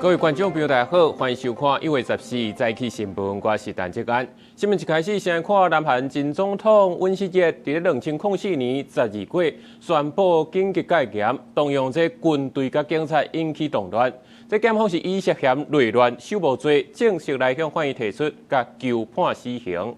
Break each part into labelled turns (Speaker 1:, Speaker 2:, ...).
Speaker 1: 各位观众朋友，大家好，欢迎收看1月14日早起新闻，我是陈志安。新闻一开始，先看南韩前总统尹锡悦在2004年12月宣布紧急戒严，动用这军队甲警察引起动乱。这检方是以涉嫌内乱、守无罪，正式来向法院提出甲求判死刑。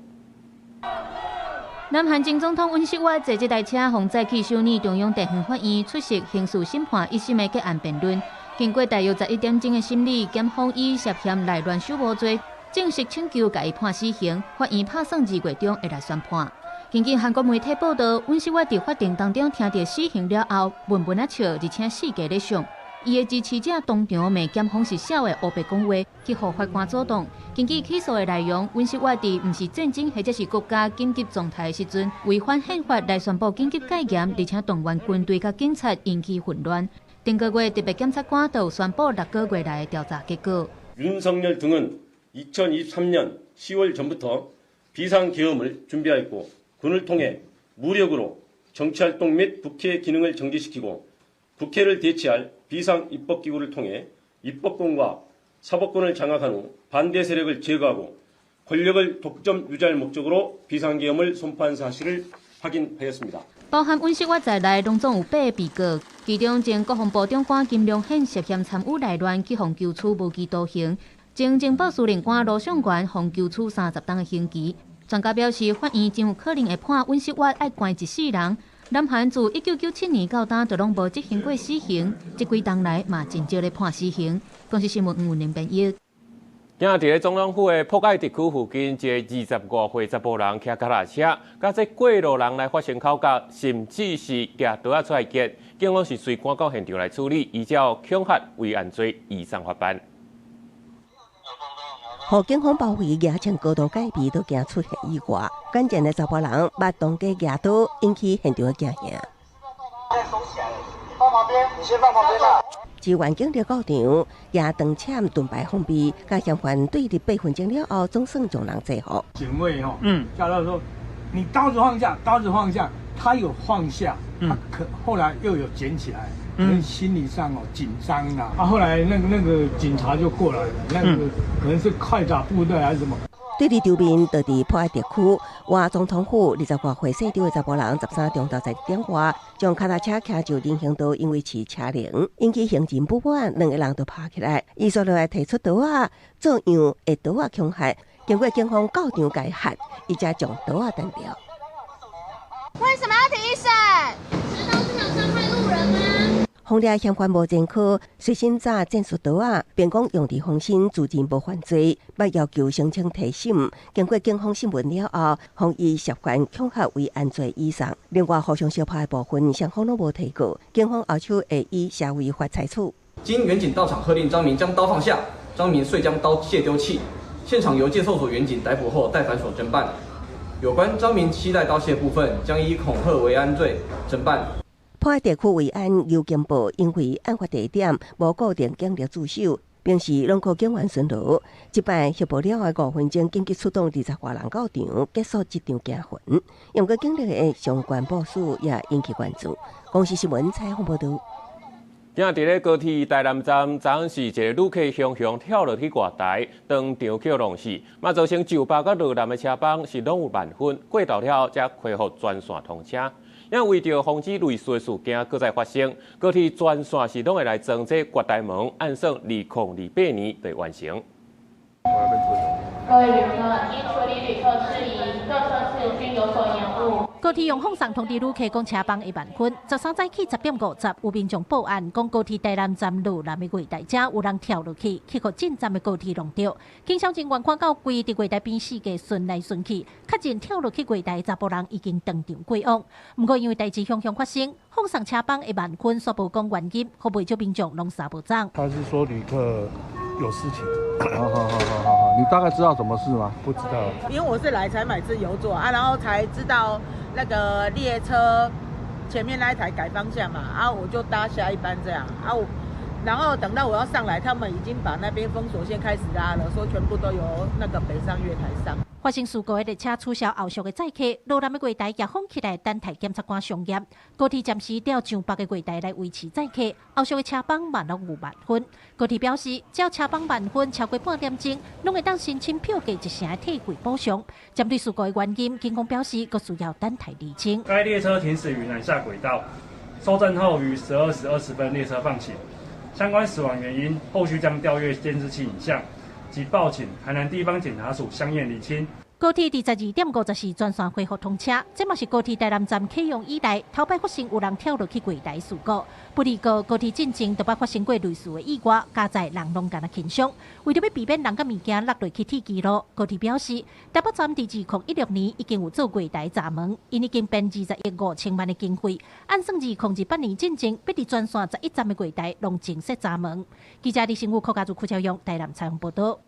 Speaker 2: 南韩前总统尹锡悦坐这台车，从早起首年中央地方法院出席刑事审判1审的结案辩论。经过大约11点钟的审理，检方以涉嫌内乱守无罪，正式请求甲伊判死刑。法院打算2月中会来宣判。根据韩国媒体报道，尹锡悦在法庭当中听到死刑了后，闷闷啊笑，而且四界咧笑。伊的支持者当场骂检方是小的黑白讲话，去互法官阻挡。根据起诉的内容，尹锡悦伫毋是战争或者是国家紧急状态的时阵，违反宪法来宣布紧急戒严，而且动员军队甲警察引起混乱。顶个月，特别检察官就宣布6个月来的调查结果。
Speaker 3: 윤석열 등은 2023년 10월 전부터 비상계엄을 준비하였고 군을 통해 무력으로 정치활동 및 국회 기능을 정지시키고 국회를 대체할 비상입법기구를 통해 입법권과 사법권을 장악한 후 반대 세력을 제거하고 권력을 독점 유지할 목적으로 비상계엄을 선포한 사실을 확인하였습니다.
Speaker 2: 包含尹锡悦在内，拢总有8个被告，其中前国防部长官金良宪涉嫌参与内乱，去互求处无期徒刑；前情报司令官罗尚元互求处30天的刑期。专家表示，法院真有可能会判尹锡悦爱关一世人。南韩自1997年到今，就拢无执行过死刑，这几冬来嘛真少咧判死刑。公司新闻吴文玲编译。
Speaker 1: 今日伫总统府的朴盖地区附近，一个20多岁查甫人骑脚踏车，甲这过路人来发生口角，甚至是拿刀仔出来击。警方是随赶到现场来处理，依照恐吓为案罪移送法办。
Speaker 4: 互警方包围，野枪高度戒备都惊出现意外。关键的查甫人把当家拿刀，引起现场的惊吓。
Speaker 5: 放旁边，你先放旁边啦。
Speaker 4: 支援警力到场，也当抢盾牌封闭，甲相关对立8分钟了后，总算将人制服。
Speaker 6: 警卫叫他说：“你刀子放下，刀子放下。”他有放下，他后来又有捡起来，可能心理上紧张啦。后来那个警察就过来了，那个可能是快打部队还是什么。
Speaker 4: 对立周边就伫破地区，外总统府20多岁姓张的查甫人13中昼在电话，将脚踏车骑就人行道，因为骑车铃，引起行人不满，2个人都爬起来，伊说落来提出刀啊，做样会刀啊恐吓，经过警方到场解吓，伊才将刀啊断掉。
Speaker 7: 为什么要提审？知道是想伤害路人吗？
Speaker 4: 红掠相关无前科，随身查战术刀啊，辩讲用地方身自认无犯罪，要要求申请提审。经过警方审问了后，方以涉嫌恐吓为案罪以上。另外，互相相拍的部分，双方都无提过，警方后手会以社会法裁处。
Speaker 8: 经员警到场喝令张明将刀放下，张明遂将刀械丢弃。现场由接受所员警逮捕后带反所侦办。有关张明携带刀械部分，将以恐吓为案罪侦办。
Speaker 4: 破地区维安邮件部因为案发地点无固定警力驻守，平时拢靠警员巡逻。这摆协报了的5分钟，紧急出动20多人到场，结束这场惊魂。用过警力的相关部署也引起关注。公司新闻采访报道。
Speaker 1: 今日咧高铁台南站，昨昏是一个旅客雄雄跳落去外台，当场叫弄死，嘛造成就北甲落南的车帮是拢有慢分，过道了后才恢复全线通车。因为着防止类似的事件搁再发生，高铁全线是拢会来装这决台门，按算2028年就完成。
Speaker 7: 各位旅客，因处理旅客事宜，各车次均有所延误。
Speaker 9: 高铁用放送通知旅客讲车帮会慢分，13早起10点50，有民众报案讲高铁台南站路南的月台车有人跳落去，去互进站的高铁弄掉。警消人员看到规伫月台边四界顺来顺去，确认跳落去月台查甫人已经当场过往。不过因为代志雄雄发生，放送车帮会慢分，煞无讲原因，可袂少民众拢傻无张。
Speaker 10: 他是说旅客有事情。好，你大概知道什么事吗？不知道。
Speaker 11: 因为我是来才买自由座啊，然后才知道那个列车前面那一台改方向嘛，啊，我就搭下一班这样啊，然后等到我要上来，他们已经把那边封锁线开始拉了，说全部都由那个北上月台上。
Speaker 9: 发生事故的列车取消后续的载客，罗南的柜台也封起来，等待检察官上验。高铁暂时调上北的柜台来维持载客，后续的车帮慢拢有慢分。高铁表示，只要车帮慢分超过半点钟，拢会当申请票价一成的退费补偿。针对事故的原因，警方表示，佫需要等待厘清。
Speaker 12: 该列车停驶于南下轨道，收证后于12时20分列车放行。相关死亡原因，后续将调阅监视器影像及报请台南地方检察署相验厘清。
Speaker 9: 高铁22点54全线恢复通车，这嘛是高铁台南站启用以来头摆发生有人跳落去柜台事故。不离过高铁进前，就捌发生过类似的意外，加载人拢敢若轻伤。为着要避免人甲物件落落去铁机路，高铁表示，台北站伫2016年已经有做柜台闸门，因已经编20亿5千万的经费，按算2018年进前，必伫全线11站的柜台拢正式闸门。记者李新武、柯家柱、邱超勇台南采访报道。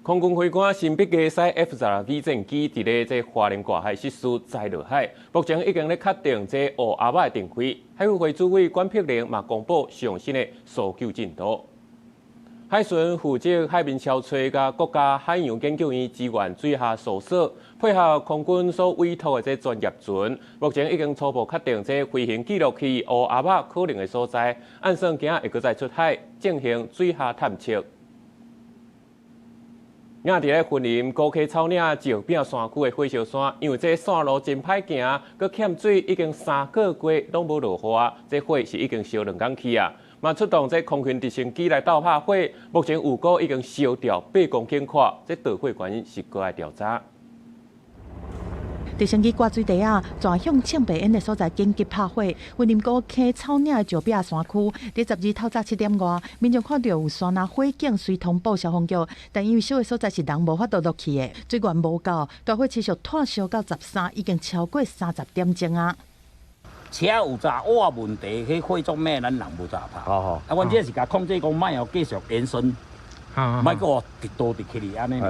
Speaker 1: 空军飞官新北加西 F-12V 战机伫咧这花莲外海失事载落海，目前已经咧确定这乌阿爸的定位。海委会主委关碧玲嘛公布上新的搜救进度。海巡负责海面消吹甲国家海洋研究院支援水下搜索，配合空军所委托的这专业船，目前已经初步确定这飞行记录器乌阿爸可能的所在，按算今会搁再出海进行水下探测。今伫咧云林高溪草岭石饼山区的火烧山，因为这山路真歹行，佮欠水，已经3个月拢无落雨，这火是已经烧2天去啊。嘛出动这空军直升机来斗拍火，目前有果已经烧掉8公顷块，这导火原因是搁爱调查。
Speaker 13: 直升机挂水底啊，转向庆北因的所在紧急拍火。云林高溪草岭的石壁山区，伫12透早7点外，民众看到有山那火警，随通报消防局，但因为小的所在是人无法度落去的，水源无够，大火持续炭烧到13，已经超过30点钟啊。
Speaker 14: 车有查瓦问题，迄火种咩，咱人无查拍。啊，阮这是甲控制讲，卖要继续延伸，卖给我多直起哩安尼。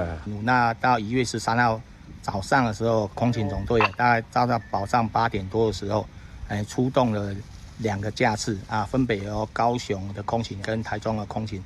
Speaker 15: 那到1月13号。早上的时候，空勤总队大概到早上8点多的时候，出动了2个架次啊，分别由高雄的空勤跟台中的空勤，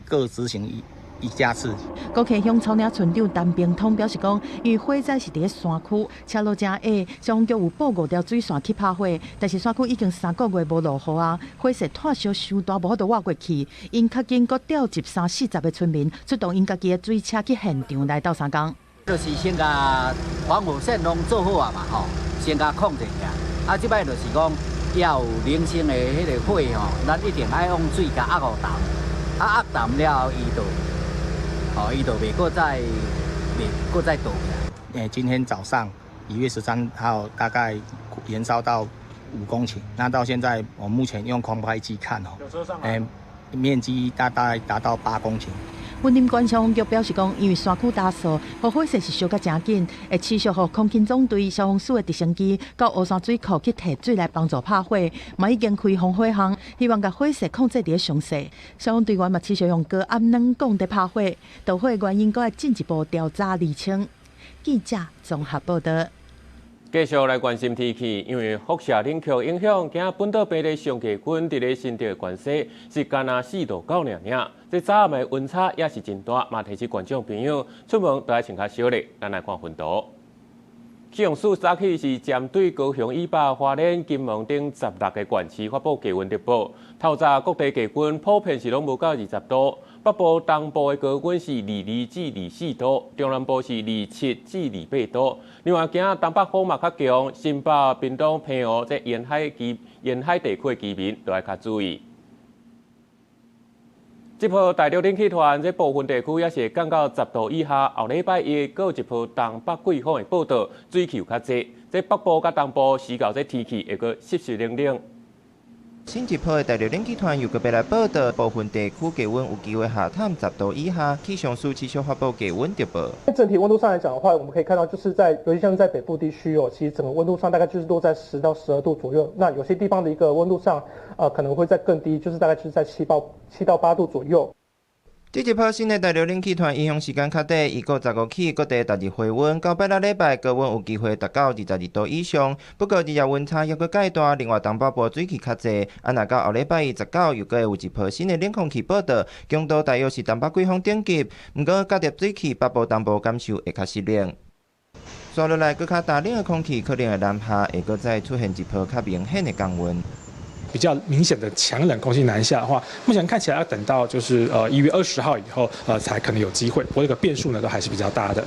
Speaker 15: 各执行一架次。
Speaker 13: 高溪乡草岭村长陈平通表示讲，因为火灾是伫山区，车路真矮，消防局有布5条水线去拍火，但是山区已经3个月无落雨啊，火势炭烧伤大，无法度挖过去，因较紧搁调集30-40个村民出动因家己的水车去现场来斗3工。
Speaker 16: 就是先甲防火线拢做好啊嘛吼，先甲控制起。啊，即摆就是讲要有零星的迄个火吼，咱一定爱用水甲压互淡，啊压淡了后，伊就袂搁再倒起来。
Speaker 15: 今天早上1月13号大概燃烧到5公顷，那到现在我目前用空拍机看面积大概达到8公顷。
Speaker 13: 云林县消防局表示讲，因为山区大树，火势是烧甲真紧，会持续互空勤总队、消防署的直升机到乌山水库去提水来帮助拍火，嘛已经开放火巷，希望甲火势控制伫上细。消防队员嘛持续用高压冷讲在拍火，导火原因搁要进一步调查厘清。记者综合报道。
Speaker 1: 继续来关心天气，因为辐射冷却影响，今仔本岛平日上低温伫咧新竹的关西是干那4度9尔尔，这早暗的温差也是真大，嘛提醒观众朋友出门都要穿较少咧。咱来看分图。气象署早起是针对高雄以北、花莲、金门等16个县市发布低温特报。透早各地低温普遍是拢无到20度，北部、东部的高温是22至24度，中南部是27至28度。另外，今仔东北风嘛较强，新北、屏东、澎湖这沿海地区的居民都要较注意。这波大陆冷气团这部分地区也是降到10度以下。后礼拜一，还有一波东北季风的报道，水汽较济。这北部甲东部时到这天气会个湿湿冷冷。
Speaker 17: 新一波的大陆冷气团又搁要来报道，部分地区气温有机会下探10度以下。气象署持续发布气温特报。
Speaker 18: 整体温度上来讲的话，我们可以看到，就是尤其像在北部地区哦，其实整个温度上大概就是落在10到12度左右。那有些地方的一个温度上，可能会再更低，就是大概就是在7到8度左右。
Speaker 17: 这一波新的大陆冷气团影响时间较短，伊个15起各地逐日回温，到8礼拜高温有机会达到22度以上。不过日夜温差还阁介大，另外东北部水汽较济，若到后礼拜19又阁会有一波新的冷空气报道，强度大约是东北季风等级。不过加入水汽，北部东部感受会较湿冷。接落来，搁较大冷的空气可能会南下，会搁再出现一波较明显的降温。
Speaker 18: 比较明显的强冷空气南下的话，目前看起来要等到就是1月20号以后，才可能有机会。不过这个变数呢，都还是比较大的。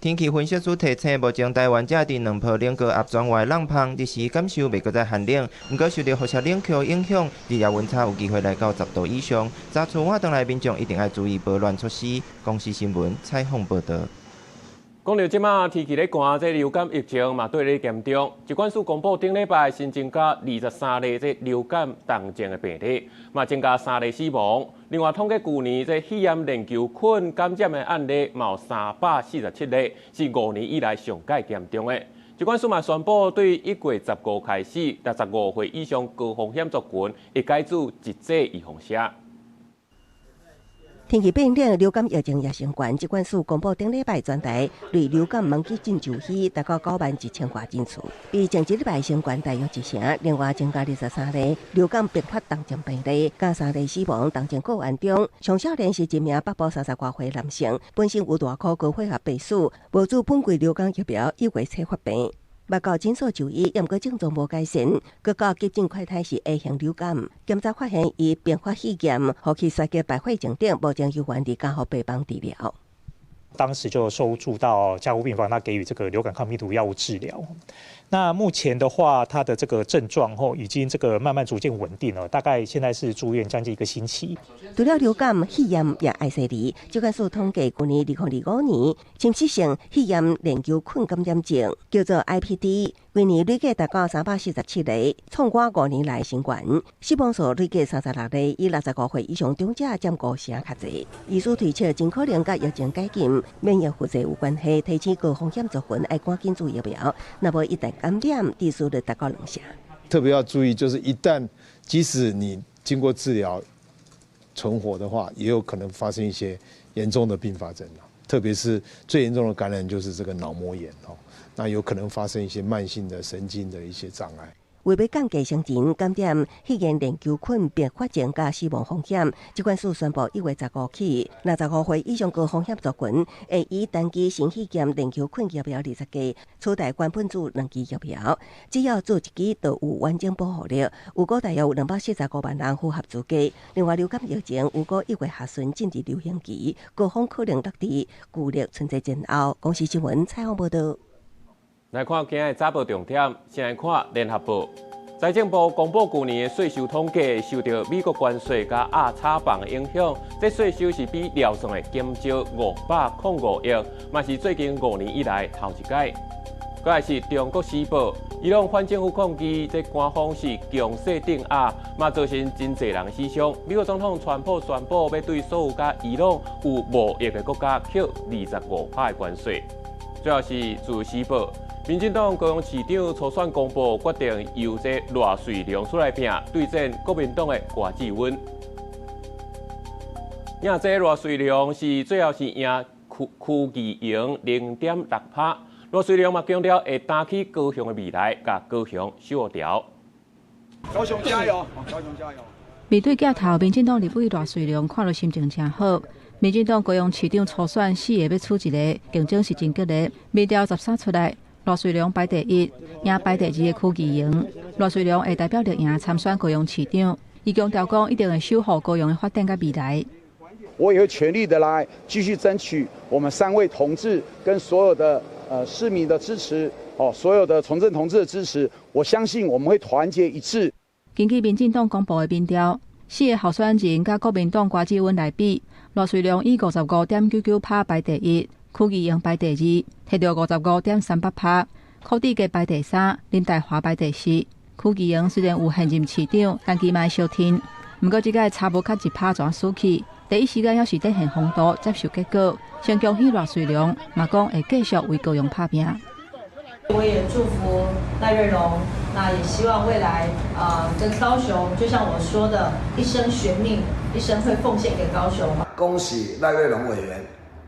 Speaker 17: 天气分析师提醒，目前台湾正伫2波冷高压转外冷风，日时感受袂搁再寒冷，不过受到辐射冷却影响，日夜温差有机会来到10度以上。早出晚回来民众一定要注意保暖措施。公司新闻采访报道。
Speaker 1: 讲到即马天气咧寒，这流感疫情嘛对咧严重。疾管署公布顶礼拜新增加23例这流感重症的病例，嘛增加3例死亡。另外统计去年这肺炎链球菌感染的案例嘛有347例，是5年以来上界严重的。疾管署嘛宣布，对1月15开始，65岁以上高风险族群会改组一剂预防车。
Speaker 4: 天气变冷，流感疫情也升悬。疾管署公布顶礼拜全台类流感门诊进就医达到91000多人次，比前一礼拜升悬大约1成。另外增加23例流感并发重症病例，加3例死亡重症个案中，上少年是一名北部30多岁男性，本身有大口高血压病史，无注本季流感疫苗1月初发病。目到诊所就医，也毋过症状无改善，佮到急诊快筛是 A 型流感，检查发现伊并发肺炎、呼吸衰竭、败血症等，目前由原地加护病房治疗。
Speaker 19: 当时就收住到加护病房，他给予这个流感抗病毒药物治疗。那目前的话，他的这个症状已经这个慢慢逐渐稳定了，大概现在是住院将近1个星期。
Speaker 4: 除了流感、肺炎也爱生理，疾管署统计，去年2025年侵袭性肺炎链球菌感染症叫做 IPD， 今年累计达到347例，创我5年来新悬。死亡数累计36例，以65岁以上长者占5成较侪。医师推测，真可能甲疫情解禁、免疫负债有关系，提醒高风险族群爱赶紧注意疫苗，若无一旦感染，致死率达到2成。
Speaker 20: 特别要注意，就是一旦即使你经过治疗存活的话，也有可能发生一些严重的并发症特别是最严重的感染就是这个脑膜炎那有可能发生一些慢性的神经的一些障碍。
Speaker 4: 为要降低生前感染肺炎链球菌并发症加死亡风险，疾管署宣布1月15起，65岁以上高风险族群会以单剂新肺炎链球菌疫苗20剂取代原本注2剂疫苗，只要注1剂就有完整保护力。有过大约有245万人符合资格。另外，流感疫情有过1月下旬进入流行期，高峰可能落伫旧历春节前后。公司新闻采访报道。
Speaker 1: 来看今日的早报重点，先来看联合报。财政部公布去年的税收统计，受到美国关税加亚差棒的影响，这税收是比料算的减少505亿，嘛是最近5年以来头一届。再来是中国时报，伊朗反政府抗议，这官方是强势镇压，嘛造成真侪人死伤。美国总统川普宣布要对所有甲伊朗有贸易的国家扣25%的关税。最后是自由时报。民进党高雄市长初选公布，决定由这赖瑞良出来拼，对战国民党的郭志温。赢这赖瑞良是最后是赢区议员0.6%。赖瑞良嘛强调会担起高雄的未来，甲高雄守条。
Speaker 21: 高雄加油！高雄加油！
Speaker 22: 面对镜头，民进党立委赖瑞良看了心情真好。民进党高雄市长初选4个要出一个，竞争是真激烈。民调13出来。赖瑞良排第1，赢排第2的区议员。赖瑞良会代表着赢参选高雄市长，伊强调讲一定会守护高雄的发展甲未来。
Speaker 21: 我也会全力的来继续争取我们3位同志跟所有的市民的支持，所有的从政同志的支持。我相信我们会团结一致。
Speaker 22: 根据民进党公布的民调，4个候选人甲国民党郭志温来比，赖瑞良以55.99%排第1。区议员排第2，摕到55.38%，柯志杰排第3，林大华排第4。区议员虽然有现任市长，但其嘛小天，不过这届差无较1%全输去。第一时间还是展现风度，接受结果，先恭喜赖瑞良，嘛讲会继续为高雄打拼。
Speaker 2: 我也祝福赖瑞隆，那也希望未来跟高雄，就像我说的，一生悬命，一生会奉献给高雄。
Speaker 5: 恭喜赖瑞隆委员，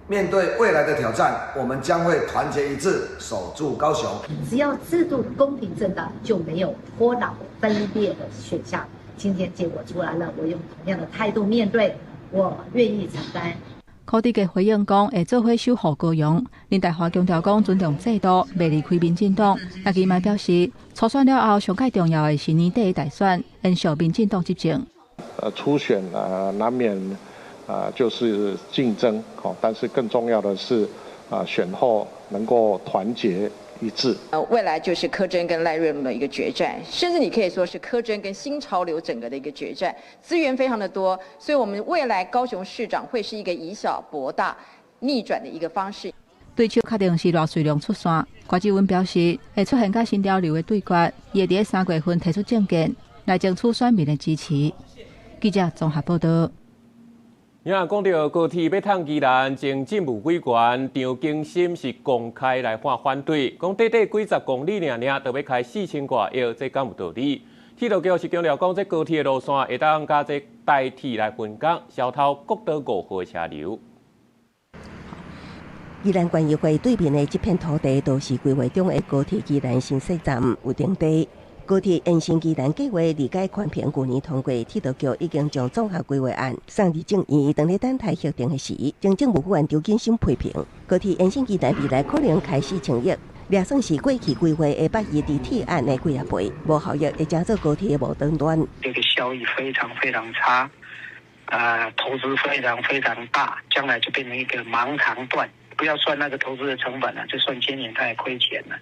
Speaker 5: 面对未来的挑战，我们将会团结一致，守住高雄。
Speaker 3: 只要制度公平正当，就没有脱党分裂的选项。今天结果出来了，我用同样的态度面对，我愿意承担。
Speaker 22: 柯志杰回应讲，会做伙守护高雄。林大华强调讲，尊重制度，袂离开民进党。赖其迈表示，初选了后，上界重要的是年底的大选，延续民进党执政。
Speaker 10: 初选难免就是竞争，但是更重要的是选后能够团结一致。
Speaker 23: 未来就是柯真跟赖瑞隆的一个决战，甚至你可以说是柯真跟新潮流整个的一个决战，资源非常的多，所以我们未来高雄市长会是一个以小博大、逆转的一个方式。
Speaker 22: 对手确定是罗水龙出线，郭志文表示会出现甲新潮流的对决，也伫3月份提出政见来争取选民的支持。记者综合报道。
Speaker 1: 也讲到高铁要探宜兰，前政务委员张景心是公开来反对，讲短短几十公里尔，就要开4000多亿，这敢有道理？铁路局是强调讲，这高铁的路线会当甲这代替来分工，消透国道5号的车流。
Speaker 4: 宜兰县议会对面的这片土地，都是规划中的高铁宜兰新设站有定地。高铁延伸宜兰计划理解宽屏去年通过，铁道局已经将综合规划案送至政院，当咧等待核定的时，经政务委员张景心批评，高铁延伸宜兰未来可能开4000亿，也算是过去规划的8亿地铁案的几啊倍，无效益会加做高铁的无端端。
Speaker 24: 这个效益非常非常差，投资非常非常大，将来就变成一个盲肠断。不要算那个投资的成本了，就算今年它也亏钱了。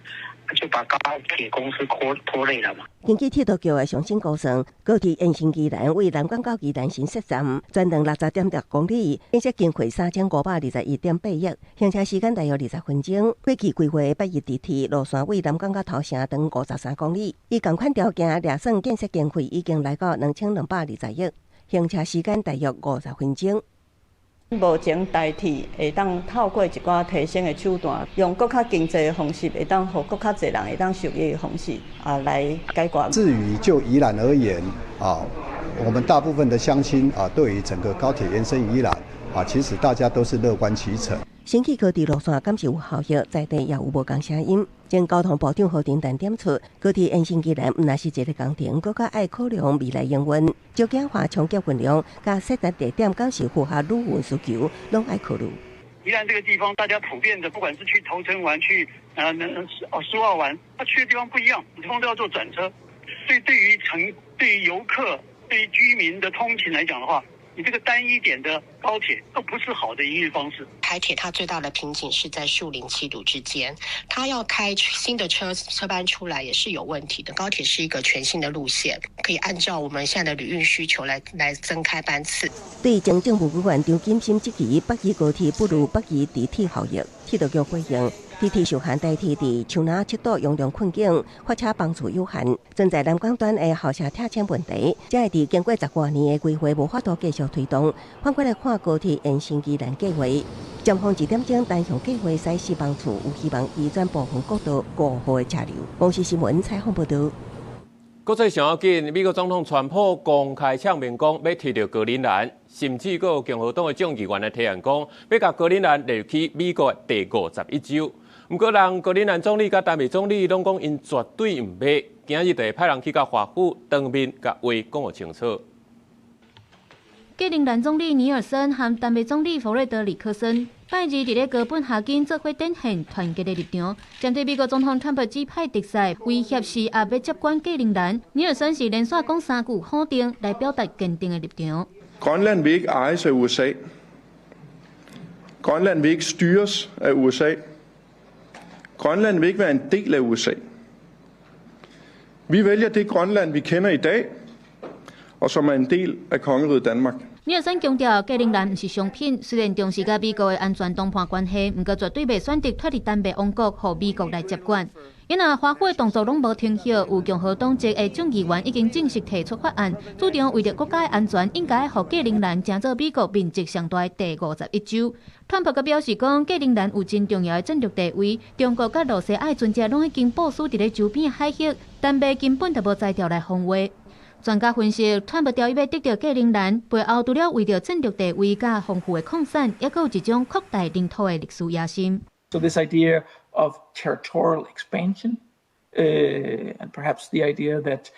Speaker 24: 就把高铁公司拖累了嘛。
Speaker 4: 根据铁道局的上新估算，高铁延伸宜兰为南港到宜兰新设站，全长60.6公里，建设经费3521.8亿，行车时间大约20分钟。过去规划的8亿地铁路线为南港到头城长53公里，以同款条件掠算建设经费已经来到2220亿，行车时间大约50分钟。
Speaker 25: 目前代替会当透过一寡提升的手段，用更较经济的方式，会当让更较侪人会当受益的方式来解决。
Speaker 26: 至于就宜兰而言我们大部分的乡亲对于整个高铁延伸宜兰其实大家都是乐观其成。
Speaker 4: 新起高铁路线敢是有效益，在地也有无共声音。前交通部长何庭淡点出，高铁延伸宜兰毋那是一个工程，更加爱考量未来营运、就简化冲击运量，甲设置地点敢是符合旅运需求，拢爱考虑。
Speaker 24: 宜兰这个地方，大家普遍的，不管是去头城玩、去苏澳玩，他去的地方不一样，地方都要坐转车，所以对于游客、对于居民的通勤来讲的话，你这个单一点的高铁都不是好的营运方式。
Speaker 27: 台铁它最大的瓶颈是在树林七堵之间，它要开新的车班出来也是有问题的。高铁是一个全新的路线，可以按照我们现在的旅运需求来增开班次。
Speaker 4: 对前政务委员张景心质疑8亿高铁不如8亿地铁效益，铁道局回应。地铁受限代替伫像那7堵用量困境，发车帮助有限，存在南港段的后车拆迁问题，才会伫经过10多年的规划无法度继续推动。反过来看高铁延伸宜兰计划，尖峰1点钟单向计划西四帮处有希望移转部分国道5号的车流。公视新闻采访报道。
Speaker 1: 国际上要紧，美国总统川普公开呛明讲要摕到格陵兰，甚至还有共和党的众议员来提案讲要把格陵兰列去美国的第51州。不过，人格陵兰总理甲台北总理拢讲因绝对唔买，今日就派人去到华府当面甲话讲清楚。
Speaker 9: 格陵兰总理尼尔森和台北总理弗瑞德里克森拜二伫咧哥本哈根做伙展现团结的立场，针对美国总统川普指派敌势威胁是也要接管格陵蘭，尼爾森是連續講3句肯定來表達堅定的立場。
Speaker 28: Grønland vil ikke ejes af USA. Grønland vil ikke styres af USA. Grønland vil ikke være en del af USA. Vi vælger det Grønland, vi kender i dag, og som er en del af kongeriget Danmark.
Speaker 9: 尼爾森強調，格陵蘭唔是商品，雖然重視甲美國的安全談判關係，唔過絕對袂選擇脫離單北王國，互美國來接管。
Speaker 22: 因若花火动作拢无停歇，有共和党籍的众议员已经正式提出法案，主张为了国家的安全，应该让格陵兰成做美国面积上大的第51州。川普阁表示讲，格陵兰有真重要的战略地位，中国甲俄罗斯爱船只拢已经部署伫咧周边海域，但北根本就无才调来防卫。专家分析，川普条约要得到格陵兰背后，除了为了战略地位甲丰富的矿产，也有一种扩大领土的历史野心。
Speaker 6: So this idea of territorial expansion, and perhaps the idea that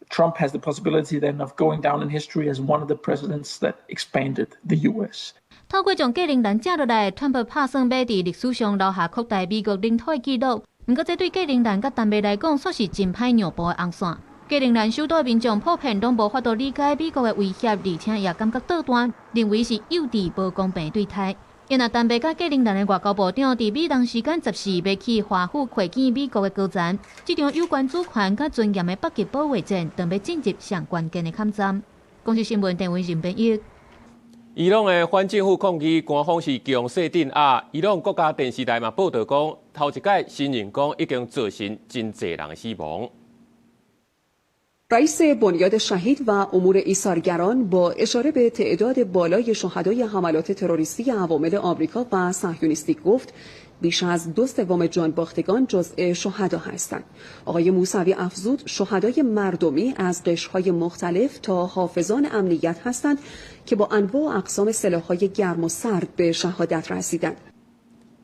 Speaker 6: Trump has the possibility then of going down in history as one of the presidents that expanded the U.S.
Speaker 22: 透过将格陵兰借落来，川普打算要伫历史上留下扩大美国领土的记录。不过，这对格陵兰甲南美来讲，算是真歹让步的红线。格陵兰首都的民众普遍拢无法度理解美国的威胁，而且也感觉倒端，认为是幼稚无公平对待。因若南北甲格陵兰的外交部长伫美东时间14日起华府会见美国的高层，这场有关主权甲尊严的北极保卫战，将要进入上关键的坎站。公视新闻电话任编译。
Speaker 1: 伊朗的反政府抗议官方是强势镇压，伊朗国家电视台嘛报道讲，头一届新人讲已经造成真侪人死亡。
Speaker 7: رئیس بنیاد شهید و امور ایثارگران با اشاره به تعداد بالای شهدای حملات تروریستی عوامل آمریکا و صهیونیستی گفت بیش از 2/3 جانباختگان جزء شهدا هستند. آقای موسوی افزود شهدای مردمی از قشرهای مختلف تا حافظان امنیت هستند که با انواع و اقسام سلاح‌های گرم و سرد به شهادت رسیدند.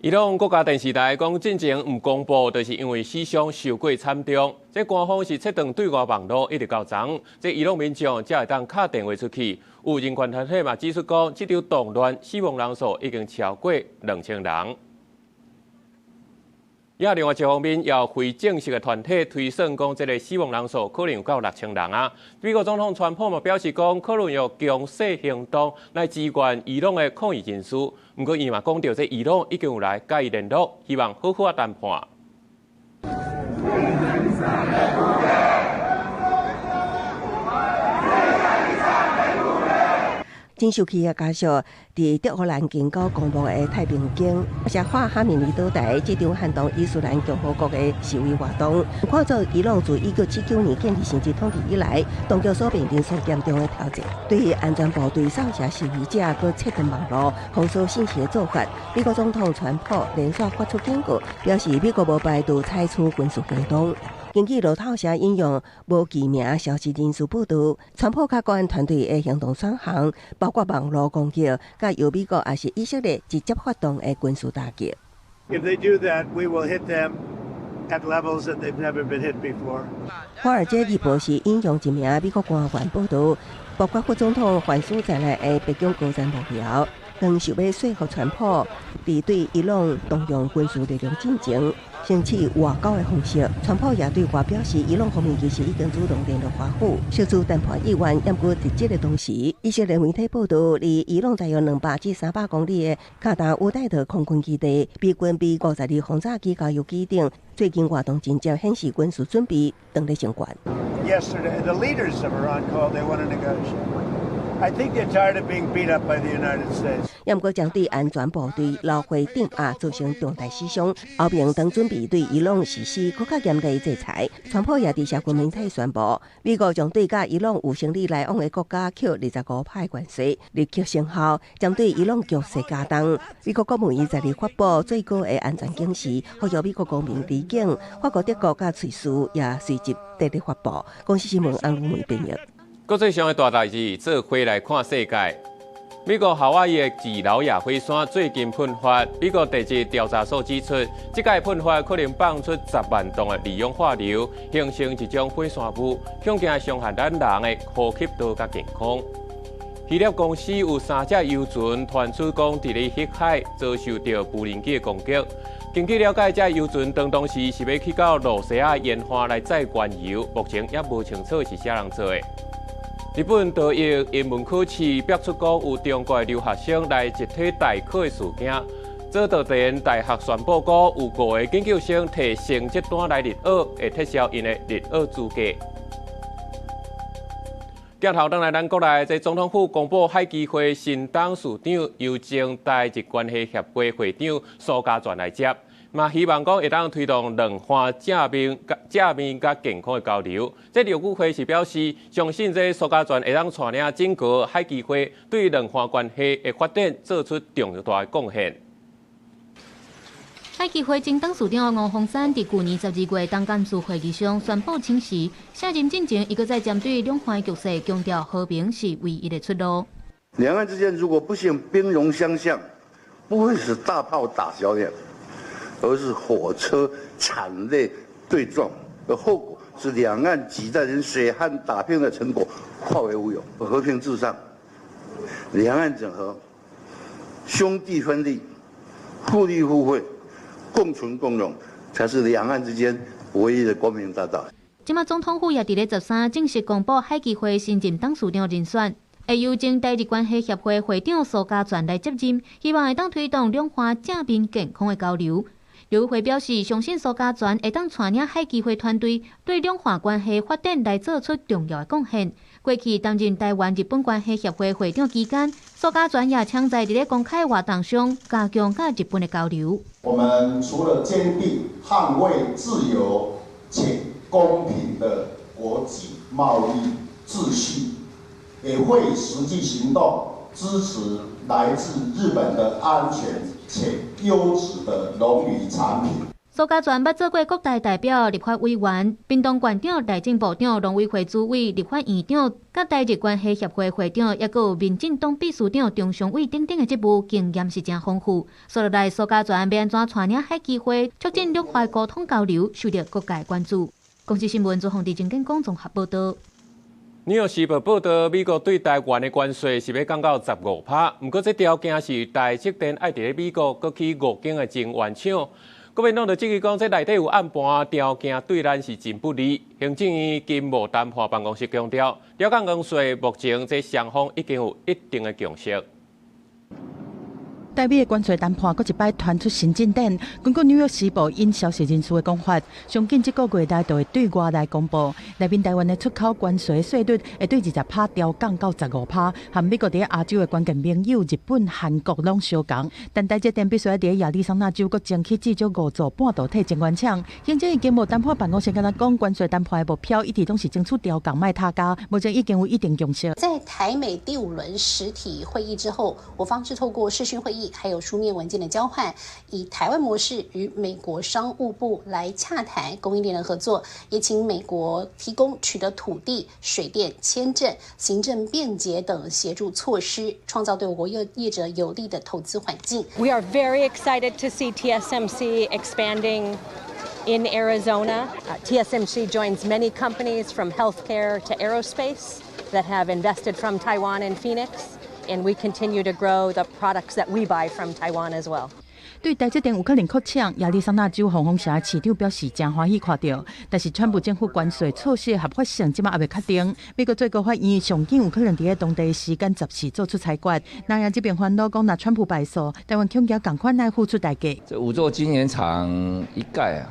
Speaker 1: 伊朗国家电视台讲，进前唔公布，就是因为死伤受过惨重。这官方是切断对外网络，一直到昨，这伊朗民众才会当打电话出去。有人权团体嘛指出讲，这场动乱死亡人数已经超过2000人。另外一方面，也有非正式的团体推算讲，这个死亡人数可能有到6000人啊。美国总统川普嘛表示讲，可能用强势行动来支援伊朗的抗议人士。不过，伊嘛讲到，这伊朗已经有来甲伊联络，希望好好谈判。
Speaker 4: 真受气的家属伫德黑兰近郊公墓的太平间，写化哈米尼岛台这场撼动伊斯兰共和国的示威活动，看作伊朗自1979年建立成立统治以来，当局所面临所严重的挑战。对于安全部队扫射示威者，佮切断网络、封锁信息的做法，美国总统川普连续发出警告，表示美国无排除采取军事行动。根据路透社引用无记名消息人士报道，川普甲国安团队的行动选项包括网络攻击，甲由美国也是以色列直接发动的军事打击。
Speaker 8: If they do that, we will hit them at levels that they've never been hit before.
Speaker 4: 华尔街日报是引用一名美国官员报道，包括副总统范斯在内的北京高层幕僚，更想要说服川普，伫对伊朗动用军事力量进前，先取外交的方式。川普也对外表示，伊朗方面其实已经主动联络华府，小组谈判意愿。不过伫这个同时，以色列媒体报道，离伊朗大约200至300公里的卡达乌代特空军基地，美军被52轰炸机加油机顶，最近活动真接显示军事准备当咧升悬。
Speaker 8: Yesterday, the leaders of Iran called they want to negotiate. I think they're tired of being beat up by the United States.
Speaker 4: 不过将对安全部队老会镇压造成重大死伤，后面当准备对伊朗实施更加严厉制裁。川普也伫社群媒体宣布，美国将对甲伊朗有生理来往的国家 Q25派关税立即生效，将对伊朗局势加重。美国国务院在日发布最高的安全警示，呼吁美国公民离境。法国、德国甲瑞士也随即得咧发布。公司新闻安鲁梅编译。
Speaker 1: 国际上的大代志，做回来看世界。美国夏威夷的吉劳亚火山最近喷发，美国地质调查所指出，这届喷发可能放出10万吨的二氧化硫，形成一种火山雾，恐惊伤害咱人的呼吸道甲健康。希腊公司有3只游船传出讲，伫咧黑海遭受到无人机的攻击。根据了解，这游船当时是要去到罗西亚沿岸来载原油，目前也无清楚是啥人做的。日本大学英文考试爆出讲有中国留学生来集体代课的事件，早稻田大学宣布讲有5个研究生摕成绩单来日学，会撤销因的日学资格。镜头转来咱国内，总统府公布海基会新董事长由前台日关系协会会长苏家全来接。嘛希望讲会当推动两岸正面甲健康的交流。这刘古辉是表示，相信这苏家全会当带领整个海基会对两岸关系的发展做出重大的贡献。
Speaker 11: 海基会前董事长吴鸿山伫去年12月当干事会议上宣布请辞，卸任进前，伊搁再针对两岸局势强调和平是唯一的出路。
Speaker 12: 两岸之间如果不幸兵戎相向，不会是大炮打小鸟，而是火车惨烈对撞，而后果是两岸几代人血汗打拼的成果化为乌有。和平至上，两岸整合，兄弟分立，互利互惠。共存共荣才是两岸之间唯一的光明大道。
Speaker 11: 今麦总统府也伫咧13正式公布海基会新任董事长人选，会由前台日关系协会会长苏家全来接任，希望会当推动两岸正面健康的交流。刘辉表示，相信苏家全会当带领海基会团队对两岸关系发展来做出重要的贡献。过去担任台湾日本关系协会会长期间，苏家全也常在咧公开活动上加强甲日本的交流。
Speaker 13: 我们除了坚定捍卫自由且公平的国际贸易秩序，也会实际行动支持来自日本的安全且优质的农渔产品。
Speaker 11: 苏家全捌做过国大代表、立法委员、屏东县长、内政部长、农委会主委、立法院长、甲台日关系协会会长，也有民进党秘书长、中常委等等的职务，经验是真丰富。说落来，苏家全要安怎带领海基会，促进两岸沟通交流，受到各界关注。公司新闻驻红地政见广综合报道。
Speaker 1: 纽约时报报道，美国对台湾的关税是要降到15%，不过这条件是台积电爱伫咧美国搁去入境的真原厂。国民党就质疑讲，这内底有暗盘条件，对咱是真不利。行政院经贸谈判办公室强调，了解关税目前这双方已经有一定的共识。
Speaker 14: 台美的关税谈判，搁一摆传出新进展。根据《纽约时报》因消息人士的讲法，上近这个月内就会对外来公布，内面台湾的出口关税税率会对20%调降到15%，和美国伫亚洲的关键盟友日本、韩国拢相共。但台积电必须要伫亚利桑那州搁争取至少5座半导体晶圆厂。行政院经贸谈判办公室跟他讲，关税谈判的目标一直都是争取调降卖他家，目前已经有一定共识。
Speaker 15: 在台美第5轮实体会议之后，我方是透过视讯会议还有书面文件的交换，以台湾模式与美国商务部来洽谈供应链的合作，也请美国提供取得土地、水电、签证、行政便捷等协助措施，创造对我国业者有利的投资环境。
Speaker 16: We are very excited to see TSMC expanding in Arizona. TSMC joins many companies from healthcare to aerospace that have invested from Taiwan and Phoenix.And we continue to grow the products that we buy from Taiwan as well.
Speaker 14: 对台积电有可能扩厂，亚利桑那州红枫社市长表示真欢喜看到，但是川普政府关税措施的合法性即马还未确定。美国最高法院上紧有可能伫咧当地时间10时做出裁决。南洋这边烦恼讲，若川普败诉，台湾恐惊同款来付出代价。
Speaker 17: 这5座晶圆厂一盖啊，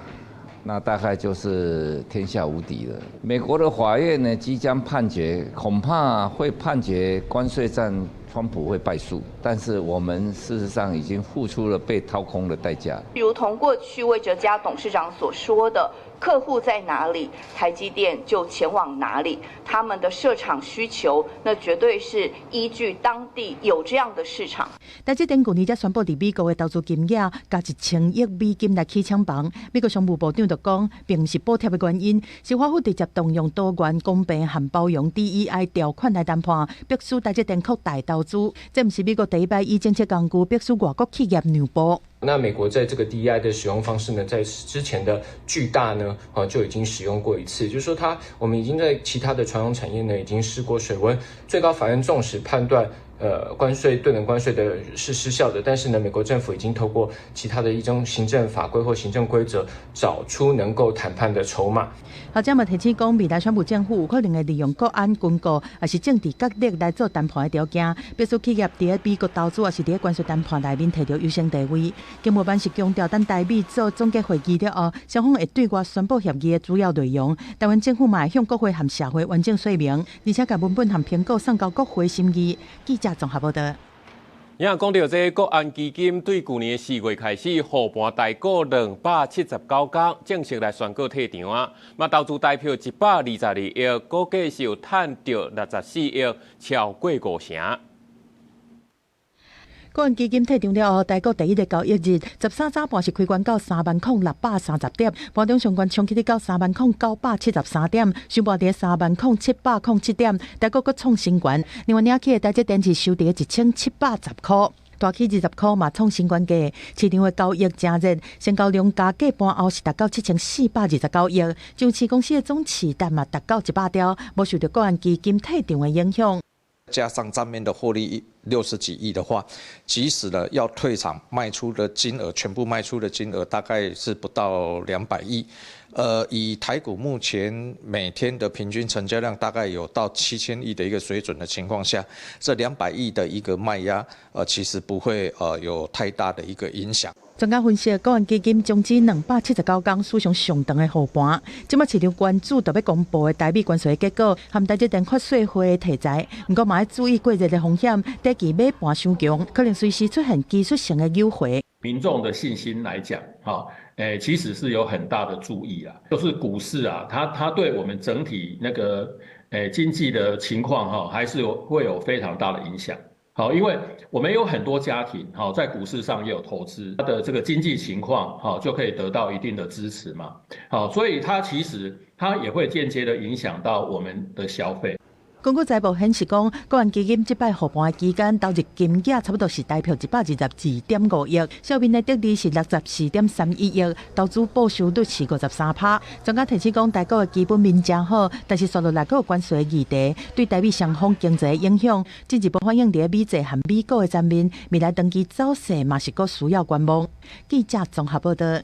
Speaker 17: 那大概就是天下无敌了。美国的法院呢即将判决，恐怕会判决关税战。川普会败诉，但是我们事实上已经付出了被掏空的代价。
Speaker 18: 如同过去魏哲家董事长所说的，客户在哪里，台积电就前往哪里。他们的设厂需求，那绝对是依据当地有这样的市场。
Speaker 14: 台积电去年才宣布，伫美国的投资金额加1000亿美金来起抢房。美国商务部长就讲，并是补贴的原因，是华府直接动用多元、公平和包容 DEI 条款来谈判，迫使台积电扩大投资。这不是美国第一摆以政策工具迫使外国企业让步。
Speaker 29: 那美国在这个 DEI 的使用方式呢，在之前的巨大呢，就已经使用过一次，就是说我们已经在其他的传统产业呢已经试过水温，最高法院纵使判断关税对等关税的是失效的，但是呢，美国政府已经透过其他的一种行政法规或行政规则，找出能够谈判的筹码。
Speaker 14: 学者嘛提醒讲，未来川普政府有可能会利用国安、军购，还是政治角力来做谈判的条件，必须企业伫咧美国投资，还是伫咧关税谈判内面摕到优先地位。经贸办是强调，等台美做总结会议了后，双方会对外宣布协议的主要内容。台湾政府嘛会向国会和社会完整说明，而且把文本和评估送到国会审议。记者综合报道。
Speaker 1: 也讲到这国安基金对去年4月开始护盘台股279天，正式来宣告退场啊！嘛投资台票122亿，估计是有赚到64亿，超过5成。
Speaker 14: 国安基金退场了后，台股第一个交易日13早盘是开关到30630点，盘中上悬冲起到30973点，收盘伫30707点，台股阁创新高。另外，领起的台积电是收伫1710块。大起20块嘛创新高价，市场的交易真热，成交量加价盘后是达到7429亿，上市公司的总持单嘛达到100条，无受到国安基金退场的影响。
Speaker 2: 加上账面的获利60几亿的话，即使呢要退场卖出的金额，全部卖出的金额大概是不到200亿。以台股目前每天的平均成交量大概有到7000亿的一个水准的情况下，这200亿的一个卖压，其实不会有太大的一个影响。
Speaker 14: 专家分析，国安基金终止279天史上上长的护盘，即马市场关注特别公布的台美关税结果，和台积电扩税会的题材。不过，嘛要注意过热的风险，短期买盘伤强，可能随时出现技术性的诱惑。
Speaker 3: 民众的信心来讲，其实是有很大的注意啊，就是股市啊，它对我们整体那个经济的情况还是会有非常大的影响。好，因为我们有很多家庭在股市上也有投资，它的这个经济情况就可以得到一定的支持嘛。好，所以它其实也会间接的影响到我们的消费。
Speaker 14: 根据财报显示，国安基金这摆护盘的期间，投入金额差不多是台票122.5亿，小面的得利是64.31亿，投资报酬率是53%。专家提醒讲，台股的基本面真好，但是受到内国关税议题对台美双方经济的影响，进一步反映在美债和美股的层面，未来长期走势嘛是阁需要观望。记者综合报道。